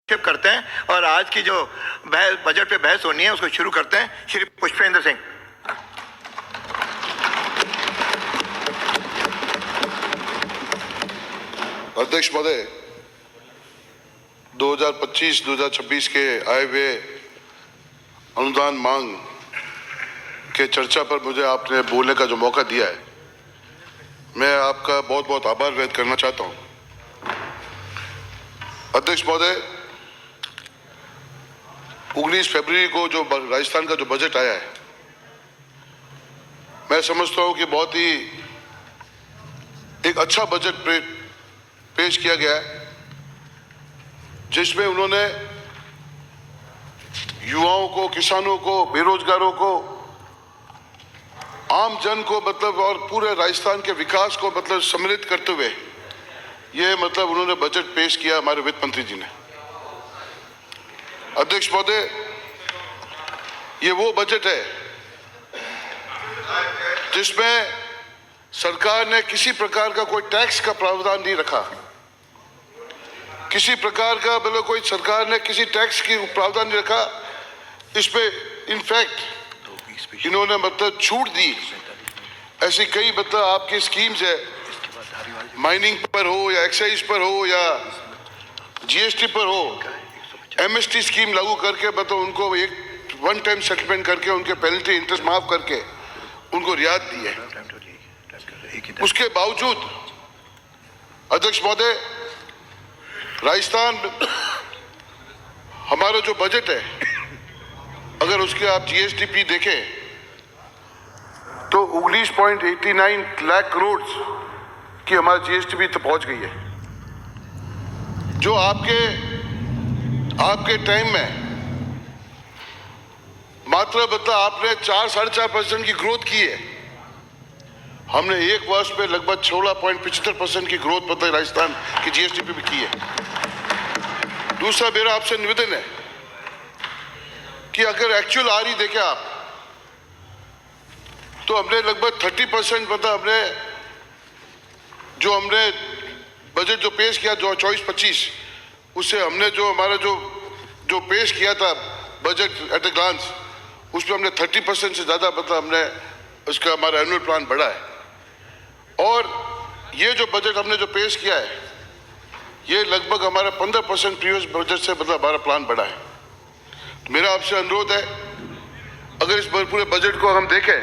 करते हैं और आज की जो बजट पे बहस होनी है उसको शुरू करते हैं। श्री पुष्पेंद्र सिंह। अध्यक्ष महोदय, 2025-2026 के आए हुए अनुदान मांग के चर्चा पर मुझे आपने बोलने का जो मौका दिया है, मैं आपका बहुत बहुत आभार व्यक्त करना चाहता हूं। अध्यक्ष महोदय, 19 फरवरी को जो राजस्थान का जो बजट आया है, मैं समझता हूं कि बहुत ही एक अच्छा बजट पेश किया गया है, जिसमें उन्होंने युवाओं को, किसानों को, बेरोजगारों को, आम जन को और पूरे राजस्थान के विकास को सम्मिलित करते हुए ये उन्होंने बजट पेश किया हमारे वित्त मंत्री जी ने। अध्यक्ष महोदय, ये वो बजट है जिसमें सरकार ने किसी प्रकार का कोई टैक्स का प्रावधान नहीं रखा, किसी प्रकार का कोई सरकार ने किसी टैक्स की प्रावधान नहीं रखा। इस पे इनफैक्ट इन्होंने छूट दी। ऐसी कई आपकी स्कीम्स है, माइनिंग पर हो या एक्साइज पर हो या जीएसटी पर हो, एमएसटी स्कीम लागू करके उनको एक वन टाइम सेटलमेंट करके उनके पेनल्टी इंटरेस्ट माफ करके उनको रियायत दी है। उसके बावजूद अध्यक्ष महोदय, राजस्थान हमारा जो बजट है, अगर उसके आप जीएसडीपी देखें तो 19.89 लाख करोड़ की हमारी जीएसडीपी तो पहुंच गई है, जो आपके टाइम में मात्र आपने 4-4.5% की ग्रोथ की है। हमने एक वर्ष में लगभग 16.75% की ग्रोथ राजस्थान की जीएसडीपी भी की है। दूसरा मेरा आपसे निवेदन है कि अगर एक्चुअल आरई देखें आप, तो हमने लगभग 30% हमने बजट जो पेश किया जो 24-25, उससे हमने जो हमारा जो पेश किया था बजट एट ए ग्लांस, उसमें हमने 30% से ज़्यादा हमने उसका हमारा एनुअल प्लान बढ़ा है। और ये जो बजट हमने जो पेश किया है, ये लगभग हमारा 15% प्रीवियस बजट से हमारा प्लान बढ़ा है। मेरा आपसे अनुरोध है, अगर इस पूरे बजट को हम देखें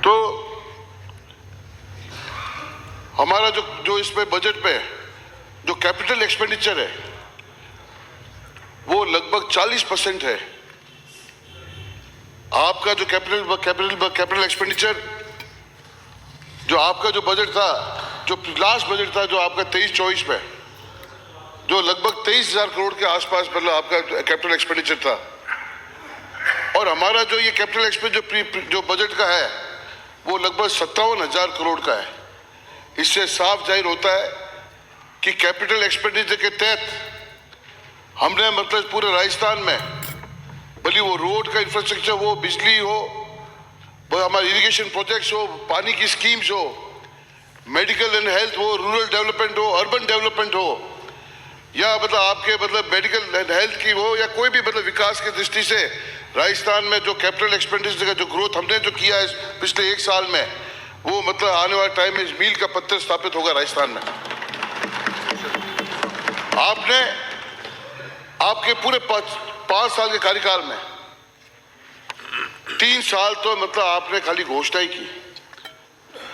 तो हमारा जो इसमें बजट में जो कैपिटल एक्सपेंडिचर है वो लगभग 40% है। आपका जो कैपिटल एक्सपेंडिचर जो आपका जो बजट था, जो लास्ट बजट था जो आपका 23-24 में, जो लगभग 23,000 करोड़ के आसपास आपका कैपिटल एक्सपेंडिचर था, और हमारा जो ये कैपिटल एक्सपेंडिचर जो बजट का है वो लगभग 57,000 करोड़ का है। इससे साफ जाहिर होता है कि कैपिटल एक्सपेंडिचर के तहत हमने पूरे राजस्थान में, भले वो रोड का इंफ्रास्ट्रक्चर हो, बिजली हो, हमारे इरिगेशन प्रोजेक्ट्स हो, पानी की स्कीम्स हो, मेडिकल एंड हेल्थ हो, रूरल डेवलपमेंट हो, अर्बन डेवलपमेंट हो, या आपके मेडिकल एंड हेल्थ की हो, या कोई भी विकास की दृष्टि से राजस्थान में जो कैपिटल एक्सपेंडिचर का जो ग्रोथ हमने जो किया है पिछले एक साल में, वो आने वाले टाइम में मील का पत्थर स्थापित होगा राजस्थान में। आपने आपके पूरे 5 साल के कार्यकाल में 3 साल तो आपने खाली घोषणाएं की,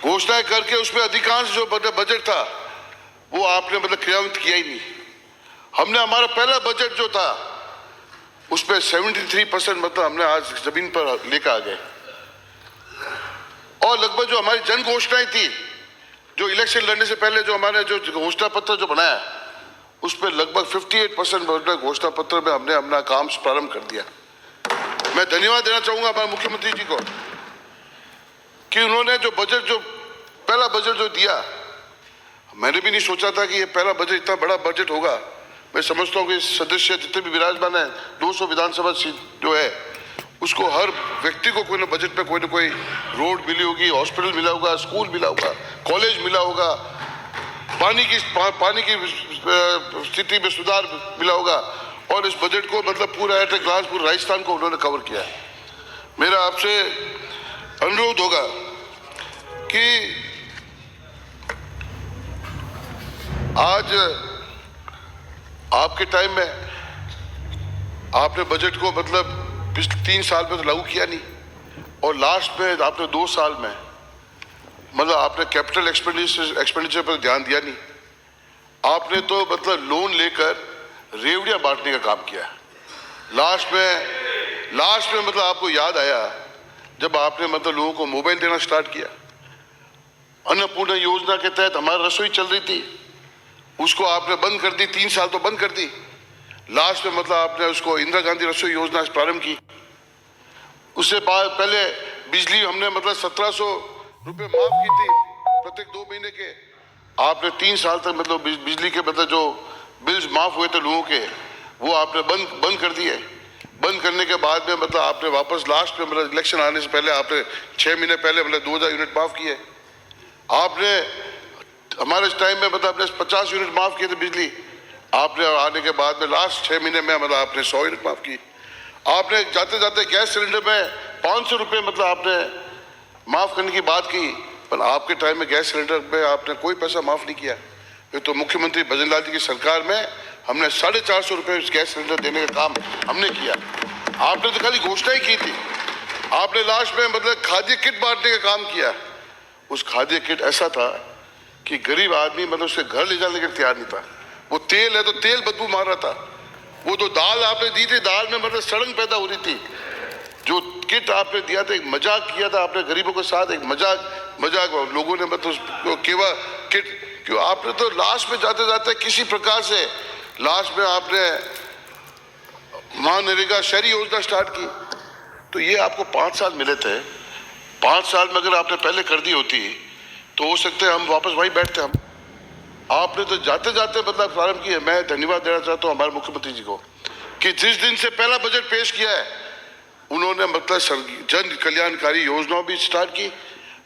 घोषणाएं करके उसमें अधिकांश जो बजट था वो आपने क्रियान्वित किया ही नहीं। हमने हमारा पहला बजट जो था उसमें 73% हमने आज जमीन पर लेकर आ गए, और लगभग जो हमारी जन घोषणाएं थी, जो इलेक्शन लड़ने से पहले जो हमारे जो घोषणा पत्र जो बनाया, उसमें लगभग 58% घोषणा पत्र में हमने अपना काम प्रारंभ कर दिया। मैं धन्यवाद देना चाहूंगा हमारे मुख्यमंत्री जी को कि उन्होंने जो पहला बजट जो दिया, मैंने भी नहीं सोचा था कि ये पहला बजट इतना बड़ा बजट होगा। मैं समझता हूँ कि सदस्य जितने भी विराजमान है, 200 विधानसभा सीट जो है, उसको हर व्यक्ति को कोई ना बजट पे कोई ना कोई रोड मिली होगी, हॉस्पिटल मिला होगा, स्कूल मिला होगा, कॉलेज मिला होगा, पानी की स्थिति में सुधार मिला होगा। और इस बजट को मतलब पूरा एट ए ग्लास पूरे राजस्थान को उन्होंने कवर किया है। मेरा आपसे अनुरोध होगा कि आज आपके टाइम में आपने बजट को मतलब पिछले 3 साल में तो लागू किया नहीं, और लास्ट में आपने 2 साल में मतलब आपने कैपिटल एक्सपेंडिचर पर ध्यान दिया नहीं। आपने तो मतलब लोन लेकर रेवड़ियां बांटने का काम किया। लास्ट में मतलब आपको याद आया जब आपने मतलब लोगों को मोबाइल देना स्टार्ट किया। अन्नपूर्णा योजना के तहत हमारी रसोई चल रही थी, उसको आपने बंद कर दी, 3 साल तो बंद कर दी। लास्ट में मतलब आपने उसको इंदिरा गांधी रसोई योजना प्रारंभ की। उससे पहले बिजली हमने मतलब 1700 रुपये माफ की थी प्रत्येक 2 महीने के। आपने 3 साल तक मतलब बिजली के मतलब जो बिल्स माफ हुए थे लोगों के, वो आपने बंद कर दिए। बंद करने के बाद में मतलब आपने वापस लास्ट में मतलब इलेक्शन आने से पहले आपने 6 महीने पहले मतलब 2000 यूनिट माफ किए। आपने हमारे टाइम में मतलब आपने 50 यूनिट माफ किए थे बिजली। आपने आने के बाद में लास्ट 6 महीने में मतलब आपने 100 यूनिट माफ की। आपने जाते जाते गैस सिलेंडर में 500 रुपये मतलब आपने माफ करने की बात की, पर आपके टाइम में गैस सिलेंडर पे आपने कोई पैसा माफ नहीं किया। ये तो मुख्यमंत्री भजन लाल जी की सरकार में हमने 450 रुपये गैस सिलेंडर देने का काम हमने किया। आपने तो खाली घोषणा ही की थी। आपने लास्ट में मतलब खाद्य किट बांटने का काम किया। उस खाद्य किट ऐसा था कि गरीब आदमी मतलब उसके घर ले जाने के लिए तैयार नहीं था। वो तेल है तो तेल बदबू मार रहा था। वो तो दाल आपने दी थी, दाल में मतलब सड़न पैदा हो रही थी। जो किट आपने दिया था, एक मजाक किया था आपने गरीबों के साथ, एक मजाक लोगों ने मतलब केवल किट क्यों। आपने तो लास्ट में जाते जाते किसी प्रकार से लास्ट में आपने महानरेगा शहरी योजना स्टार्ट की। तो ये आपको 5 साल मिले थे। 5 साल में अगर आपने पहले कर दी होती तो हो सकते हम वापस वहीं बैठते हम। आपने तो जाते जाते मतलब प्रारंभ किया। मैं धन्यवाद देना चाहता हूँ हमारे मुख्यमंत्री जी को कि जिस दिन से पहला बजट पेश किया है उन्होंने मतलब जन कल्याणकारी योजनाओं भी स्टार्ट की।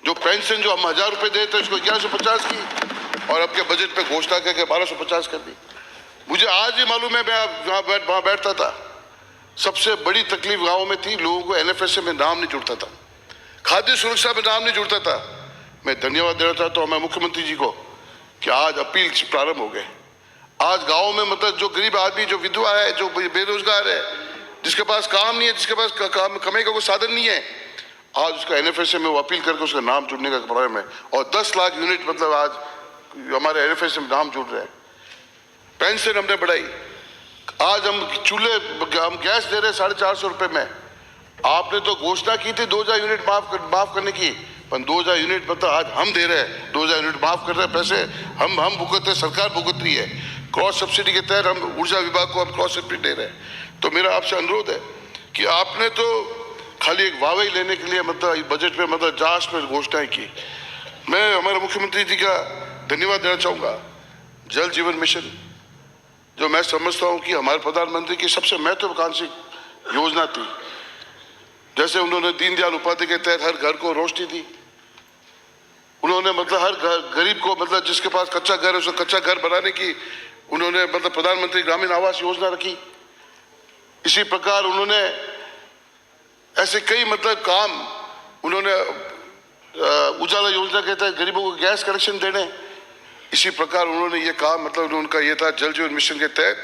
जो पेंशन जो हम 1000 रुपये देते उसको 1150 की, और अब के बजट पे घोषणा करके 1250 कर दी। मुझे आज ही मालूम है, मैं वहाँ बैठता था। सबसे बड़ी तकलीफ गाँव में थी, लोगों को NFSA में नाम नहीं जुड़ता था, खाद्य सुरक्षा में नाम नहीं जुड़ता था। मैं धन्यवाद देना चाहता हूँ मैं मुख्यमंत्री जी को कि आज अपील प्रारंभ हो गए। आज गाँव में मतलब जो गरीब आदमी, जो विधवा है, जो बेरोजगार है, जिसके पास काम नहीं है, जिसके पास काम कमाई का कोई साधन नहीं है, आज उसका NFSA में वो अपील करके उसका नाम जुड़ने का प्रारंभ है। और 10 लाख यूनिट मतलब आज हमारे NFSA में नाम जुड़ रहे हैं। पेंशन हमने बढ़ाई। आज हम हम गैस दे रहे हैं 450 रुपये में। आपने तो घोषणा की थी 2000 यूनिट माफ करने की, पर 2000 यूनिट मतलब आज हम दे रहे हैं। 2000 यूनिट माफ कर रहे हैं, पैसे हम भुगत रहे, सरकार भुगत रही है। क्रॉस सब्सिडी के तहत हम ऊर्जा विभाग को हम क्रॉस सब्सिडी दे रहे हैं। तो मेरा आपसे अनुरोध है कि आपने तो खाली एक वाहवाही लेने के लिए मतलब बजट में मतलब जांच में घोषणाएं की। मैं हमारे मुख्यमंत्री जी का धन्यवाद देना चाहूँगा। जल जीवन मिशन जो मैं समझता हूँ कि हमारे प्रधानमंत्री की सबसे महत्वाकांक्षी योजना थी। जैसे उन्होंने दीनदयाल उपाध्याय के तहत हर घर को रोशनी दी। उन्होंने मतलब हर गरीब को मतलब जिसके पास कच्चा घर है उसको कच्चा घर बनाने की उन्होंने मतलब प्रधानमंत्री ग्रामीण आवास योजना रखी। इसी प्रकार उन्होंने ऐसे कई मतलब काम उन्होंने उजाला योजना के तहत गरीबों को गैस कनेक्शन देने। इसी प्रकार उन्होंने ये काम मतलब उनका ये था जल जीवन मिशन के तहत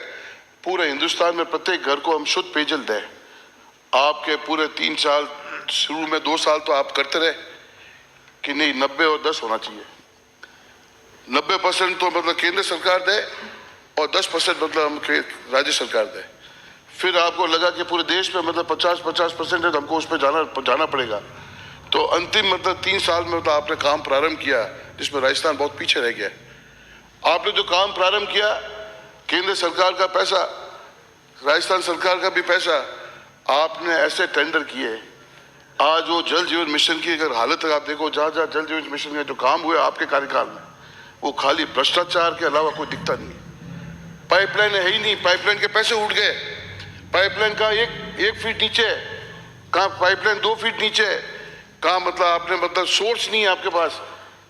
पूरे हिंदुस्तान में प्रत्येक घर को हम शुद्ध पेयजल दें। आपके पूरे 3 साल, शुरू में 2 साल तो आप करते रहे कि नहीं 90 और 10 होना चाहिए। 90% तो मतलब केंद्र सरकार दे और 10% मतलब हम राज्य सरकार दे। फिर आपको लगा कि पूरे देश में मतलब 50% है तो हमको उस पर जाना पड़ेगा। तो अंतिम मतलब 3 साल में मतलब आपने काम प्रारंभ किया जिसमें राजस्थान बहुत पीछे रह गया। आपने जो काम प्रारंभ किया, केंद्र सरकार का पैसा, राजस्थान सरकार का भी पैसा, आपने ऐसे टेंडर किए। आज वो जल जीवन मिशन की अगर हालत आप देखो, जहाँ जहाँ जल जीवन मिशन का जो काम हुआ आपके कार्यकाल में, वो खाली भ्रष्टाचार के अलावा कोई दिखता नहीं। पाइपलाइन है ही नहीं, पाइपलाइन के पैसे उठ गए। पाइपलाइन का एक फीट नीचे, कहाँ पाइपलाइन 2 फीट नीचे, कहाँ मतलब आपने मतलब सोर्स नहीं है आपके पास।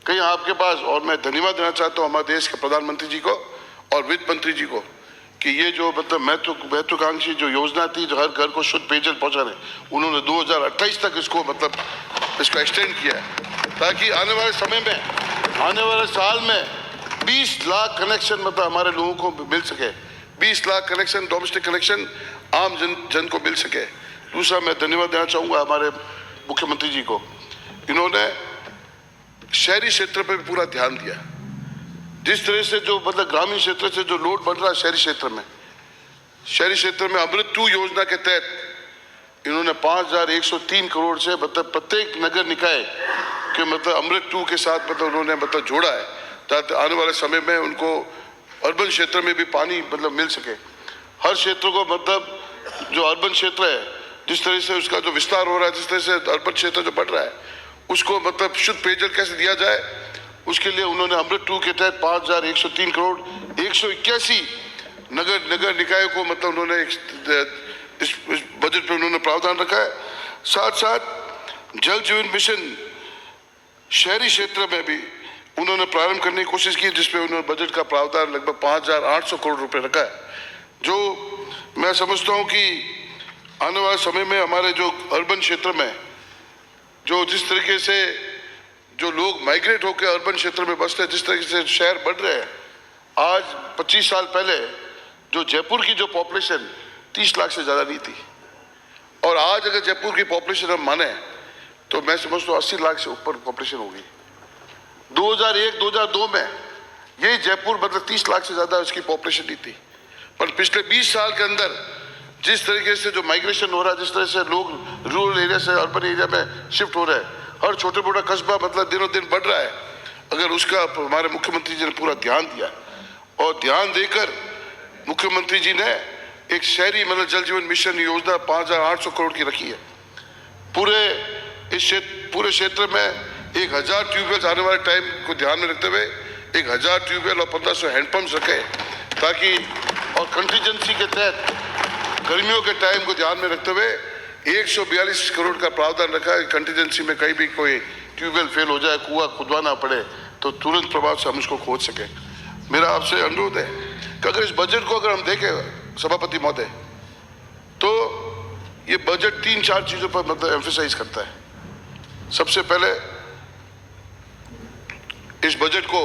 कहीं आपके पास, और मैं धन्यवाद देना चाहता हूं हमारे देश के प्रधानमंत्री जी को और वित्त मंत्री जी को कि ये जो मतलब महत्वाकांक्षी जो योजना थी जो हर घर को शुद्ध पेयजल पहुंचाने, उन्होंने 2028 तक इसको मतलब इसको एक्सटेंड किया है ताकि आने वाले समय में, आने वाले साल में 20 लाख कनेक्शन मतलब हमारे लोगों को मिल सके, 20 लाख कनेक्शन, डोमेस्टिक कनेक्शन आम जन को मिल सके। दूसरा मैं धन्यवाद देना चाहूँगा हमारे मुख्यमंत्री जी को, इन्होंने शहरी क्षेत्र पर भी पूरा ध्यान दिया। जिस तरह से जो मतलब ग्रामीण क्षेत्र से जो लोड बढ़ रहा है शहरी क्षेत्र में अमृत 2 योजना के तहत इन्होंने 5103 करोड़ से मतलब प्रत्येक नगर निकाय के मतलब अमृत 2 के साथ मतलब उन्होंने मतलब जोड़ा है ताकि आने वाले समय में उनको अर्बन क्षेत्र में भी पानी मतलब मिल सके। हर क्षेत्र को मतलब जो अर्बन क्षेत्र है जिस तरह से उसका जो विस्तार हो रहा है, जिस तरह से अर्बन क्षेत्र जो बढ़ रहा है उसको मतलब शुद्ध पेयजल कैसे दिया जाए, उसके लिए उन्होंने अमृत 2 के तहत 5103 करोड़ 181 नगर निकायों को मतलब उन्होंने इस बजट पे उन्होंने प्रावधान रखा है। साथ साथ जल जीवन मिशन शहरी क्षेत्र में भी उन्होंने प्रारंभ करने की कोशिश की, जिसपे उन्होंने बजट का प्रावधान लगभग 5800 करोड़ रुपए रखा है, जो मैं समझता हूं कि आने वाले समय में हमारे जो अर्बन क्षेत्र में जो जिस तरीके से जो लोग माइग्रेट होकर अर्बन क्षेत्र में बसते हैं, जिस तरीके से शहर बढ़ रहे हैं, आज 25 साल पहले जो जयपुर की जो पॉपुलेशन 30 लाख से ज़्यादा नहीं थी, और आज अगर जयपुर की पॉपुलेशन हम माने तो मैं समझता हूँ 80 लाख से ऊपर पॉपुलेशन होगी। 2001-2002 में यही जयपुर मतलब 30 लाख से ज़्यादा उसकी पॉपुलेशन नहीं थी, पर पिछले 20 साल के अंदर जिस तरीके से जो माइग्रेशन हो रहा है, जिस तरह से लोग रूरल एरिया से अर्बन एरिया में शिफ्ट हो रहे हैं, हर छोटे मोटा कस्बा मतलब दिनों दिन बढ़ रहा है। अगर उसका हमारे मुख्यमंत्री जी ने पूरा ध्यान दिया और ध्यान देकर मुख्यमंत्री जी ने एक शहरी मतलब जल जीवन मिशन योजना 5800 करोड़ की रखी है। पूरे क्षेत्र में 1000 ट्यूबवेल आने वाले टाइम को ध्यान में रखते हुए 1000 ट्यूबवेल और 1500 हैंडपम्प रखे ताकि, और कंटीजेंसी के तहत गर्मियों के टाइम को ध्यान में रखते हुए 142 करोड़ का प्रावधान रखा है। कंटीजेंसी में कहीं भी कोई ट्यूबवेल फेल हो जाए, कुआं खुदवाना पड़े तो तुरंत प्रभाव से हम उसको खोद सके। मेरा आपसे अनुरोध है कि अगर इस बजट को अगर हम देखें सभापति महोदय, तो ये बजट 3-4 चीजों पर मतलब एम्फेसाइज करता है। सबसे पहले इस बजट को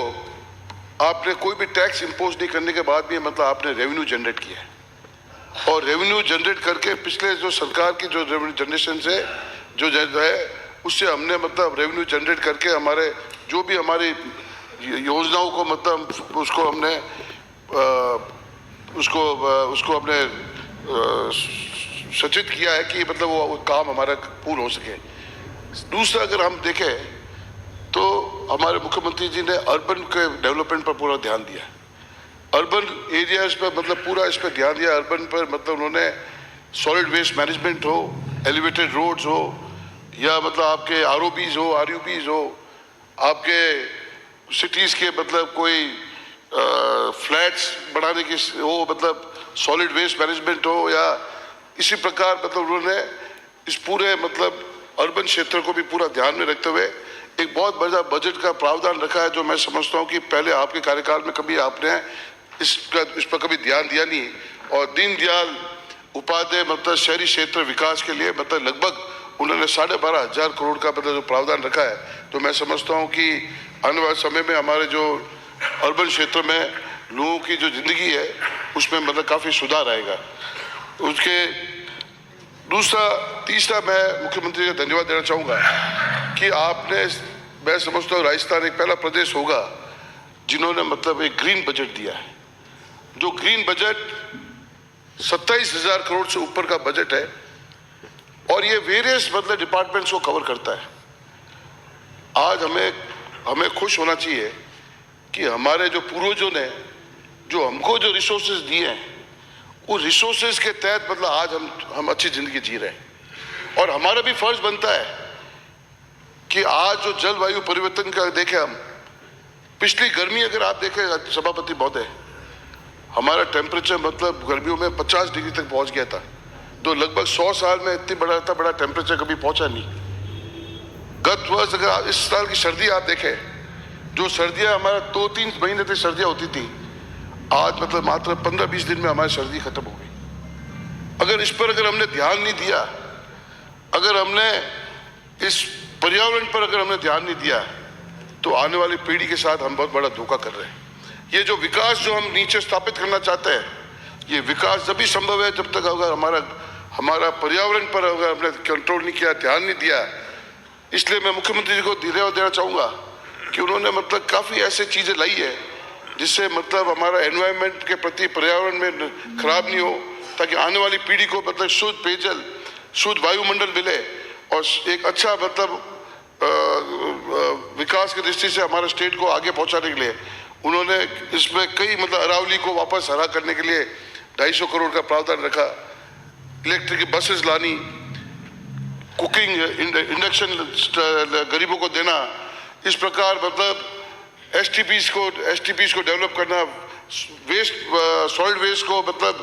आपने कोई भी टैक्स इंपोज नहीं करने के बाद भी मतलब आपने रेवेन्यू जनरेट किया है, और रेवेन्यू जनरेट करके पिछले जो सरकार की जो रेवेन्यू जनरेशन से जो है उससे हमने मतलब रेवेन्यू जनरेट करके हमारे जो भी हमारी योजनाओं को मतलब उसको हमने उसको हमने सचेत किया है कि मतलब वो काम हमारा पूर्ण हो सके। दूसरा अगर हम देखें तो हमारे मुख्यमंत्री जी ने अर्बन के डेवलपमेंट पर पूरा ध्यान दिया, अर्बन एरियाज पर मतलब पूरा इस पर ध्यान दिया। अर्बन पर मतलब उन्होंने सॉलिड वेस्ट मैनेजमेंट हो, एलिवेटेड रोड्स हो, या मतलब आपके आरओबीज हो, आरयूबीज हो, आपके सिटीज़ के मतलब कोई फ्लैट्स बढ़ाने की हो, मतलब सॉलिड वेस्ट मैनेजमेंट हो, या इसी प्रकार मतलब उन्होंने इस पूरे मतलब अर्बन क्षेत्र को भी पूरा ध्यान में रखते हुए एक बहुत बड़ा बजट का प्रावधान रखा है, जो मैं समझता हूँ कि पहले आपके कार्यकाल में कभी आपने इस पर कभी ध्यान दिया नहीं। और दीनदयाल उपाध्याय मतलब शहरी क्षेत्र विकास के लिए मतलब लगभग उन्होंने 12,500 करोड़ का मतलब जो प्रावधान रखा है, तो मैं समझता हूँ कि आने वाले समय में हमारे जो अर्बन क्षेत्र में लोगों की जो जिंदगी है उसमें मतलब काफ़ी सुधार आएगा। उसके तीसरा मैं मुख्यमंत्री का धन्यवाद देना चाहूँगा कि आपने, मैं समझता हूँ राजस्थान एक पहला प्रदेश होगा जिन्होंने मतलब एक ग्रीन बजट दिया है। जो ग्रीन बजट 27,000 करोड़ से ऊपर का बजट है, और ये वेरियस मतलब डिपार्टमेंट्स को कवर करता है। आज हमें खुश होना चाहिए कि हमारे जो पूर्वजों ने जो हमको जो रिसोर्सेज दिए हैं, उस रिसोर्सेज के तहत मतलब आज हम अच्छी जिंदगी जी रहे हैं। और हमारा भी फर्ज बनता है कि आज जो जलवायु परिवर्तन का देखें, हम पिछली गर्मी अगर आप देखें सभापति महोदय, हमारा टेम्परेचर मतलब गर्मियों में 50 डिग्री तक पहुंच गया था, तो लगभग 100 साल में इतनी बड़ा टेम्परेचर कभी पहुंचा नहीं। गत वर्ष अगर आप इस साल की सर्दी आप देखें जो सर्दियां हमारा 2-3 महीने तक सर्दियां होती थी, आज मतलब मात्र 15-20 दिन में हमारी सर्दी खत्म हो गई। अगर इस पर अगर हमने ध्यान नहीं दिया, अगर हमने इस पर्यावरण पर अगर हमने ध्यान नहीं दिया, तो आने वाली पीढ़ी के साथ हम बहुत बड़ा धोखा कर रहे हैं। ये जो विकास जो हम नीचे स्थापित करना चाहते हैं, ये विकास जब भी संभव है जब तक अगर हमारा पर्यावरण पर अगर हमने कंट्रोल नहीं किया, ध्यान नहीं दिया। इसलिए मैं मुख्यमंत्री जी को धन्यवाद देना चाहूँगा कि उन्होंने मतलब काफ़ी ऐसे चीज़ें लाई है जिससे मतलब हमारा एनवायरनमेंट के प्रति, पर्यावरण में खराब नहीं हो, ताकि आने वाली पीढ़ी को मतलब शुद्ध पेयजल, शुद्ध वायुमंडल मिले और एक अच्छा मतलब विकास की दृष्टि से हमारे स्टेट को आगे पहुंचाने के लिए उन्होंने इसमें कई मतलब अरावली को वापस हरा करने के लिए 250 करोड़ का प्रावधान रखा। इलेक्ट्रिक बसेस लानी, कुकिंग इंडक्शन गरीबों को देना, इस प्रकार मतलब एसटीपीज को डेवलप करना, वेस्ट सॉलिड वेस्ट को मतलब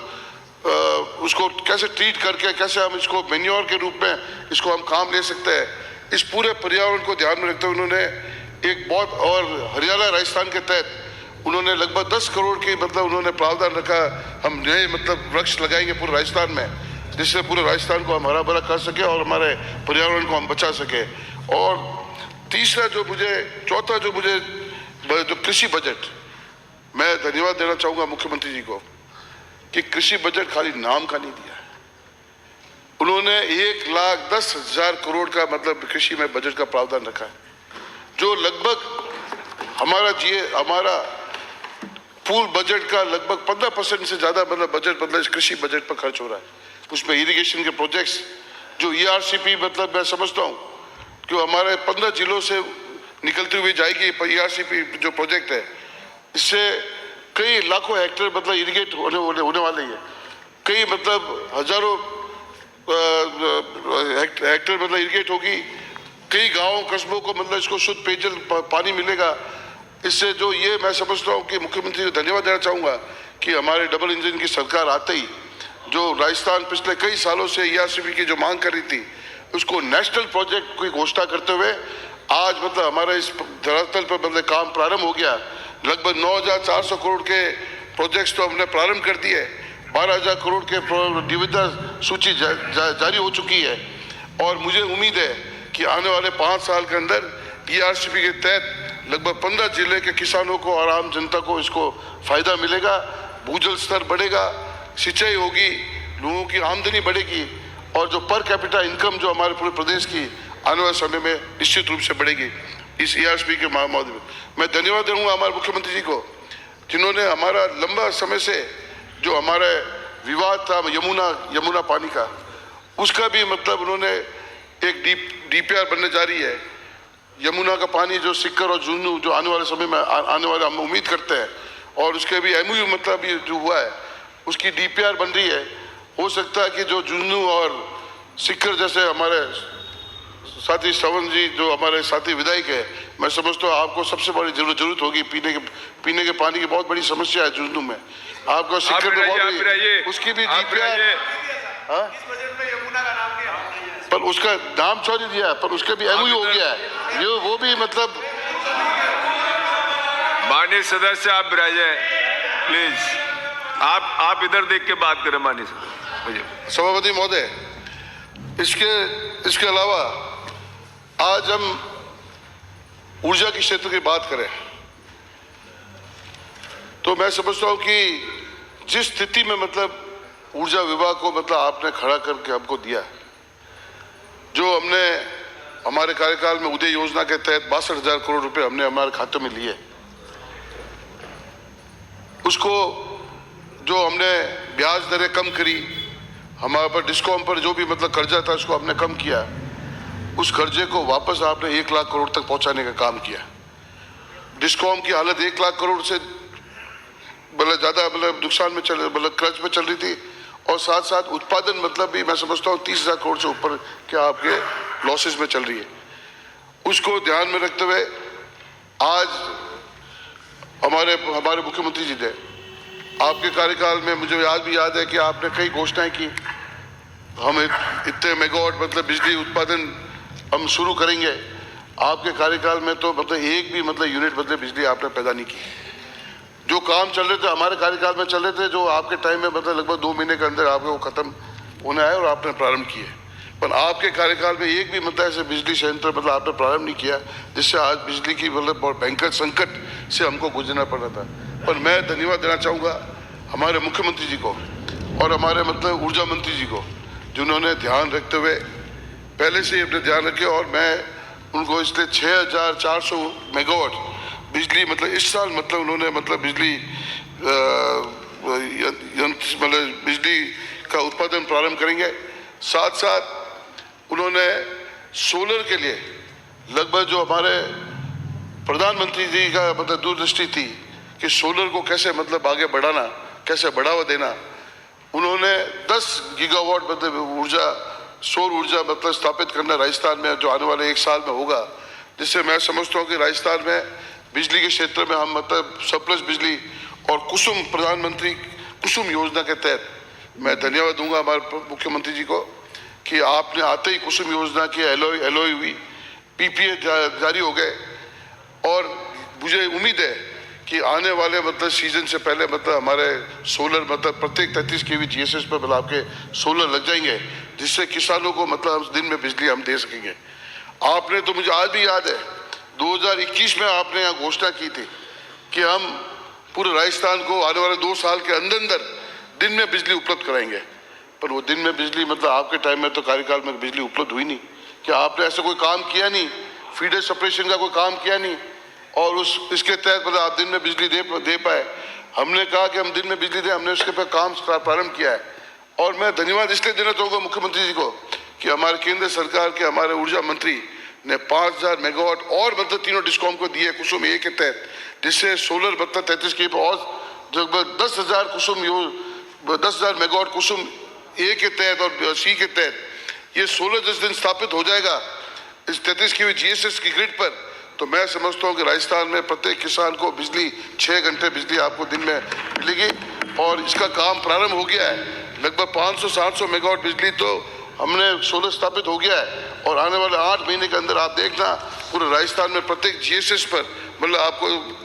उसको कैसे ट्रीट करके कैसे हम इसको मैन्योर के रूप में इसको हम काम ले सकते हैं, इस पूरे पर्यावरण को ध्यान में रखते हुए उन्होंने एक बहुत, और हरियाणा राजस्थान के तहत उन्होंने लगभग 10 करोड़ की मतलब उन्होंने प्रावधान रखा। हम नए मतलब वृक्ष लगाएंगे पूरे राजस्थान में, जिससे पूरे राजस्थान को हम हरा भरा कर सके और हमारे पर्यावरण को हम बचा सके। और तीसरा जो मुझे जो कृषि बजट, मैं धन्यवाद देना चाहूँगा मुख्यमंत्री जी को कि कृषि बजट खाली नाम का नहीं दिया। उन्होंने 1,10,000 करोड़ का मतलब कृषि में बजट का प्रावधान रखा है, जो लगभग हमारा पूल बजट का लगभग 15% से ज़्यादा मतलब बजट मतलब इस कृषि बजट पर खर्च हो रहा है। उसमें इरिगेशन के प्रोजेक्ट्स जो ERCP मतलब मैं समझता हूँ कि हमारे 15 जिलों से निकलती हुई जाएगी ERCP जो प्रोजेक्ट है, इससे कई लाखों हेक्टेयर मतलब इरिगेट होने वाले हैं। कई मतलब हजारों हेक्टेयर मतलब इरिगेट होगी। कई गांव कस्बों को मतलब इसको शुद्ध पेयजल पानी मिलेगा। इससे जो ये मैं समझता हूँ कि मुख्यमंत्री को धन्यवाद देना चाहूँगा कि हमारे डबल इंजन की सरकार आते ही जो राजस्थान पिछले कई सालों से ERCP की जो मांग कर रही थी, उसको नेशनल प्रोजेक्ट की घोषणा करते हुए आज मतलब हमारा इस धरातल पर मतलब काम प्रारंभ हो गया। लगभग 9,400 करोड़ के प्रोजेक्ट्स तो हमने प्रारंभ कर दिए, 12,000 करोड़ के निविदा सूची जारी हो चुकी है। और मुझे उम्मीद है कि आने वाले 5 साल के अंदर ERCP के तहत लगभग 15 जिले के किसानों को और आम जनता को इसको फायदा मिलेगा, भूजल स्तर बढ़ेगा, सिंचाई होगी, लोगों की आमदनी बढ़ेगी और जो पर कैपिटा इनकम जो हमारे पूरे प्रदेश की आने वाले समय में निश्चित रूप से बढ़ेगी। इस ERCP के माध्यम में मैं धन्यवाद दूंगा हमारे मुख्यमंत्री जी को, जिन्होंने हमारा लंबा समय से जो हमारा विवाद था यमुना पानी का, उसका भी मतलब उन्होंने एक DPR बनने जा रही है। यमुना का पानी जो सिक्कर और झुंझुनू जो आने वाले समय में आने वाले हम उम्मीद करते हैं, और उसके भी MOU मतलब ये जो हुआ है उसकी DPR बन रही है। हो सकता है कि जो झुंझुनू और सिक्कर जैसे हमारे साथी श्रवण जी जो हमारे साथी विधायक है, मैं समझता हूँ आपको सबसे बड़ी जरूरत होगी पीने के पानी की बहुत बड़ी समस्या है झुंझुनू में। आपको सिक्कर में बहुत उसकी भी DPR, पर उसका नाम सॉरी दिया पर उसका भी MOU हो गया है, ये वो भी मतलब। माननीय सदस्य आप विराजे प्लीज, आप इधर देख के बात करें माननीय सदस्य। सभापति महोदय, इसके अलावा आज हम ऊर्जा के क्षेत्र की बात करें तो मैं समझता हूं कि जिस स्थिति में मतलब ऊर्जा विभाग को मतलब आपने खड़ा करके हमको दिया, जो हमने हमारे कार्यकाल में उदय योजना के तहत 62,000 करोड़ रुपए हमने हमारे खाते में लिए, उसको जो हमने ब्याज दरें कम करी, हमारे पर डिस्कॉम पर जो भी मतलब कर्जा था उसको हमने कम किया, उस कर्जे को वापस आपने 1 लाख करोड़ तक पहुंचाने का काम किया। डिस्कॉम की हालत 1 लाख करोड़ से मतलब ज्यादा मतलब नुकसान में मतलब कर्ज में चल रही थी, और साथ साथ उत्पादन मतलब भी मैं समझता हूँ 30,000 करोड़ से ऊपर क्या आपके लॉसेस में चल रही है। उसको ध्यान में रखते हुए आज हमारे मुख्यमंत्री जी ने आपके कार्यकाल में, मुझे आज भी याद है कि आपने कई घोषणाएं की, हम इतने मेगावाट मतलब बिजली उत्पादन हम शुरू करेंगे, आपके कार्यकाल में तो मतलब एक भी मतलब यूनिट मतलब बिजली आपने पैदा नहीं की। जो काम चल रहे थे हमारे कार्यकाल में चल रहे थे, जो आपके टाइम में मतलब लगभग 2 महीने के अंदर आपके वो खत्म होने आए और आपने प्रारंभ किए। पर आपके कार्यकाल में एक भी मतलब ऐसे बिजली संयंत्र मतलब आपने प्रारंभ नहीं किया, जिससे आज बिजली की मतलब बहुत भयंकर संकट से हमको गुजरना पड़ रहा था। पर मैं धन्यवाद देना चाहूँगा हमारे मुख्यमंत्री जी को और हमारे मतलब ऊर्जा मंत्री जी को, जिन्होंने ध्यान रखते हुए पहले से ही अपने ध्यान रखे, और मैं उनको इसलिए 6400 मेगावाट बिजली मतलब इस साल मतलब उन्होंने मतलब बिजली यंत्र मतलब बिजली का उत्पादन प्रारंभ करेंगे। साथ साथ उन्होंने सोलर के लिए लगभग जो हमारे प्रधानमंत्री जी का मतलब दूरदृष्टि थी कि सोलर को कैसे मतलब आगे बढ़ाना, कैसे बढ़ावा देना, उन्होंने 10 गीगावाट मतलब ऊर्जा सौर ऊर्जा मतलब स्थापित करना राजस्थान में, जो आने वाले 1 साल में होगा, जिससे मैं समझता हूँ कि राजस्थान में बिजली के क्षेत्र में हम मतलब सरप्लस बिजली और कुसुम प्रधानमंत्री कुसुम योजना के तहत मैं धन्यवाद दूंगा हमारे मुख्यमंत्री जी को कि आपने आते ही कुसुम योजना की एलओए हुई, पीपीए जारी हो गए, और मुझे उम्मीद है कि आने वाले मतलब सीजन से पहले मतलब हमारे सोलर मतलब प्रत्येक 33 केवी जीएसएस पर मतलब आपके सोलर लग जाएंगे, जिससे किसानों को मतलब दिन में बिजली हम दे सकेंगे। आपने तो मुझे आज भी याद है 2021 में आपने यहाँ घोषणा की थी कि हम पूरे राजस्थान को आने वाले 2 साल के अंदर अंदर दिन में बिजली उपलब्ध कराएंगे। पर वो दिन में बिजली मतलब आपके टाइम में तो कार्यकाल में बिजली उपलब्ध हुई नहीं। क्या आपने ऐसा कोई काम किया नहीं? फीडर सेपरेशन का कोई काम किया नहीं, और इसके तहत मतलब आप दिन में बिजली दे पाए। हमने कहा कि हम दिन में बिजली दें, हमने उसके पर काम प्रारंभ किया है। और मैं धन्यवाद इसलिए देना चाहूँगा मुख्यमंत्री जी को कि हमारे केंद्र सरकार के हमारे ऊर्जा मंत्री ने 5000 मेगावाट और मतलब तीनों डिस्कॉम को दिए कुसुम ए के तहत, जिससे सोलर मतलब 33 के और लगभग 10,000 10,000 मेगावाट कुसुम ए के तहत और सी के तहत ये सोलर जिस दिन स्थापित हो जाएगा इस 33 के जीएसएस की ग्रिड पर, तो मैं समझता हूँ कि राजस्थान में प्रत्येक किसान को बिजली 6 घंटे बिजली आपको दिन में मिलेगी। और इसका काम प्रारंभ हो गया है, लगभग 500-700 मेगावाट बिजली तो हमने सोलर स्थापित हो गया है, और आने वाले 8 महीने के अंदर आप देखना पूरे राजस्थान में प्रत्येक जीएसएस पर मतलब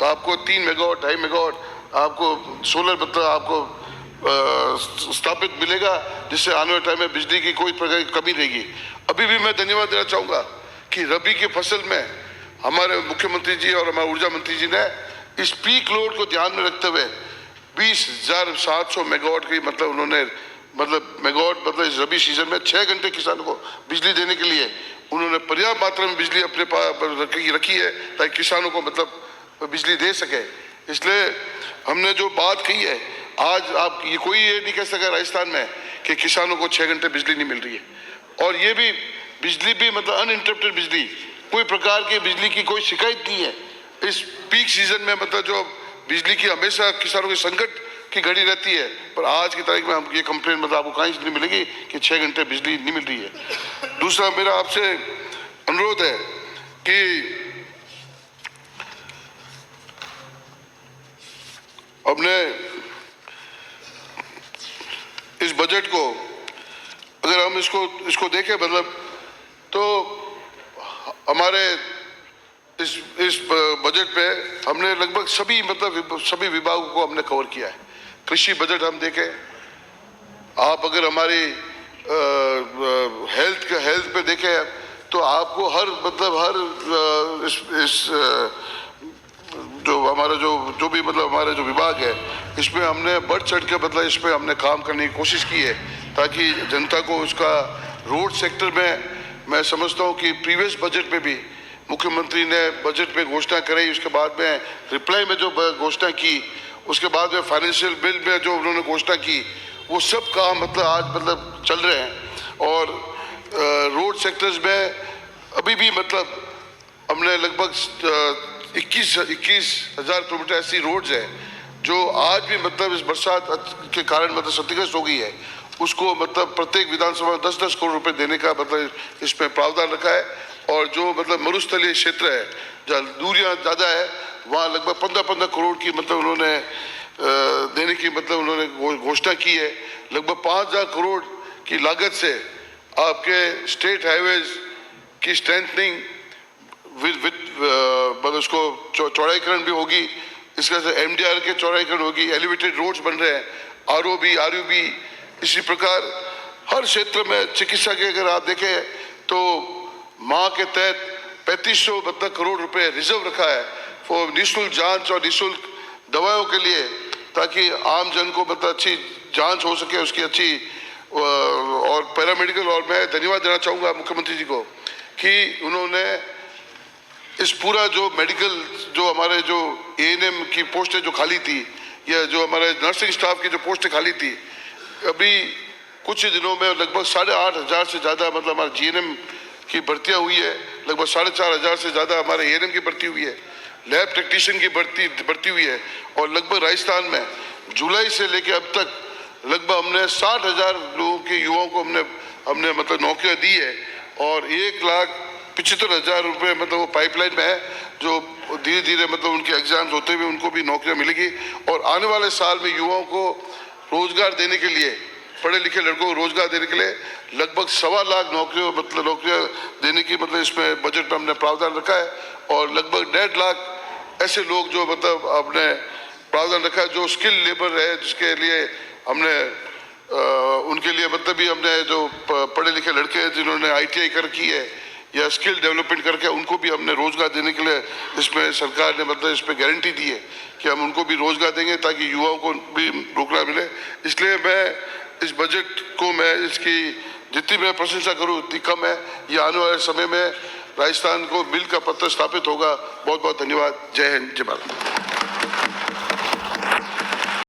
आपको 3 मेगावाट 2.5 मेगावाट आपको सोलर मतलब आपको स्थापित मिलेगा, जिससे आने वाले टाइम में बिजली की कोई प्रकार की कमी रहेगी। अभी भी मैं धन्यवाद देना चाहूँगा कि रबी की फसल में हमारे मुख्यमंत्री जी और हमारे ऊर्जा मंत्री जी ने इस पीक लोड को ध्यान में रखते हुए 20,700 मेगावाट की मतलब उन्होंने मतलब मेगावाट मतलब इस रबी सीजन में 6 घंटे किसानों को बिजली देने के लिए उन्होंने पर्याप्त मात्रा में बिजली अपने पास रखी है, ताकि किसानों को मतलब बिजली दे सके। इसलिए हमने जो बात कही है आज, आप ये कोई ये नहीं कह सका राजस्थान में कि किसानों को 6 घंटे बिजली नहीं मिल रही है। और ये भी बिजली भी मतलब अनइंटरप्टेड बिजली, कोई प्रकार की बिजली की कोई शिकायत नहीं है। इस पीक सीजन में मतलब जो बिजली की हमेशा किसानों के संकट की घड़ी रहती है, पर आज की तारीख में हम ये कंप्लेन मतलब आपको कहीं से नहीं मिलेगी कि 6 घंटे बिजली नहीं मिल रही है। दूसरा मेरा आपसे अनुरोध है कि अपने इस बजट को अगर हम इसको देखें मतलब, तो हमारे इस बजट पे हमने लगभग सभी विभागों को हमने कवर किया है। कृषि बजट हम देखें, आप अगर हमारी हेल्थ पे देखें तो आपको हर जो हमारा जो भी मतलब हमारे जो विभाग है इसमें हमने बढ़ चढ़ के मतलब इस पे हमने काम करने की कोशिश की है, ताकि जनता को उसका रोड सेक्टर में मैं समझता हूँ कि प्रीवियस बजट में भी मुख्यमंत्री ने बजट में घोषणा कराई, उसके बाद में रिप्लाई में जो घोषणा की, उसके बाद में फाइनेंशियल बिल में जो उन्होंने घोषणा की, वो सब काम मतलब आज मतलब चल रहे हैं। और रोड सेक्टर्स में अभी भी मतलब हमने लगभग 21,000 किलोमीटर ऐसी रोड्स है जो आज भी मतलब इस बरसात के कारण मतलब क्षतिग्रस्त हो गई है, उसको मतलब प्रत्येक विधानसभा में 10-10 करोड़ रुपए देने का मतलब इसमें प्रावधान रखा है। और जो मतलब मरुस्थलीय क्षेत्र है जहाँ दूरियां ज़्यादा है, वहाँ लगभग 15-15 करोड़ की मतलब उन्होंने देने की मतलब उन्होंने घोषणा की है। लगभग 5,000 करोड़ की लागत से आपके स्टेट हाईवेज की स्ट्रेंथनिंग, मतलब उसको चौड़ाईकरण भी होगी, इसके साथ MDR के चौड़ाईकरण होगी, एलिवेटेड रोड्स बन रहे हैं, ROB RUB, इसी प्रकार हर क्षेत्र में चिकित्सा के अगर आप देखें तो माँ के तहत 3500 करोड़ रुपए रिजर्व रखा है फॉर निःशुल्क जांच और निःशुल्क दवाओं के लिए, ताकि आम जन को अच्छी जांच हो सके, उसकी अच्छी और पैरामेडिकल। और मैं धन्यवाद देना चाहूँगा मुख्यमंत्री जी को कि उन्होंने इस पूरा जो मेडिकल जो हमारे जो ANM की पोस्टें जो खाली थी या जो हमारे नर्सिंग स्टाफ की जो पोस्टें खाली थी, अभी कुछ ही दिनों में लगभग 8,500 से ज़्यादा हमारे GNM की भर्तियाँ हुई है, लगभग 4,500 से ज़्यादा हमारे ANM की भर्ती हुई है, लैब टेक्नीशियन की भर्ती हुई है। और लगभग राजस्थान में जुलाई से लेकर अब तक लगभग हमने 60,000 लोगों के युवाओं को हमने नौकरियां दी है और 1,75,000 रुपये वो पाइपलाइन में है, जो धीरे धीरे उनके एग्जाम्स होते हुए उनको भी नौकरियां मिलेगी। और आने वाले साल में युवाओं को रोजगार देने के लिए, पढ़े लिखे लड़कों को रोजगार देने के लिए लगभग 1.25 लाख नौकरियां देने की इसमें बजट में हमने प्रावधान रखा है। और लगभग 1.5 लाख ऐसे लोग जो आपने प्रावधान रखा है जो स्किल लेबर है, जिसके लिए हमने उनके लिए भी हमने जो पढ़े लिखे लड़के हैं जिन्होंने ITI कर की है या स्किल डेवलपमेंट करके, उनको भी हमने रोजगार देने के लिए इसमें सरकार ने इस पर गारंटी दी है कि हम उनको भी रोजगार देंगे ताकि युवाओं को भी रोजगार मिले। इसलिए मैं इस बजट को इसकी जितनी मैं प्रशंसा करूं उतनी कम है। ये आने वाले समय में राजस्थान को मिल का पत्र स्थापित होगा। बहुत बहुत धन्यवाद। जय हिंद, जय भारत।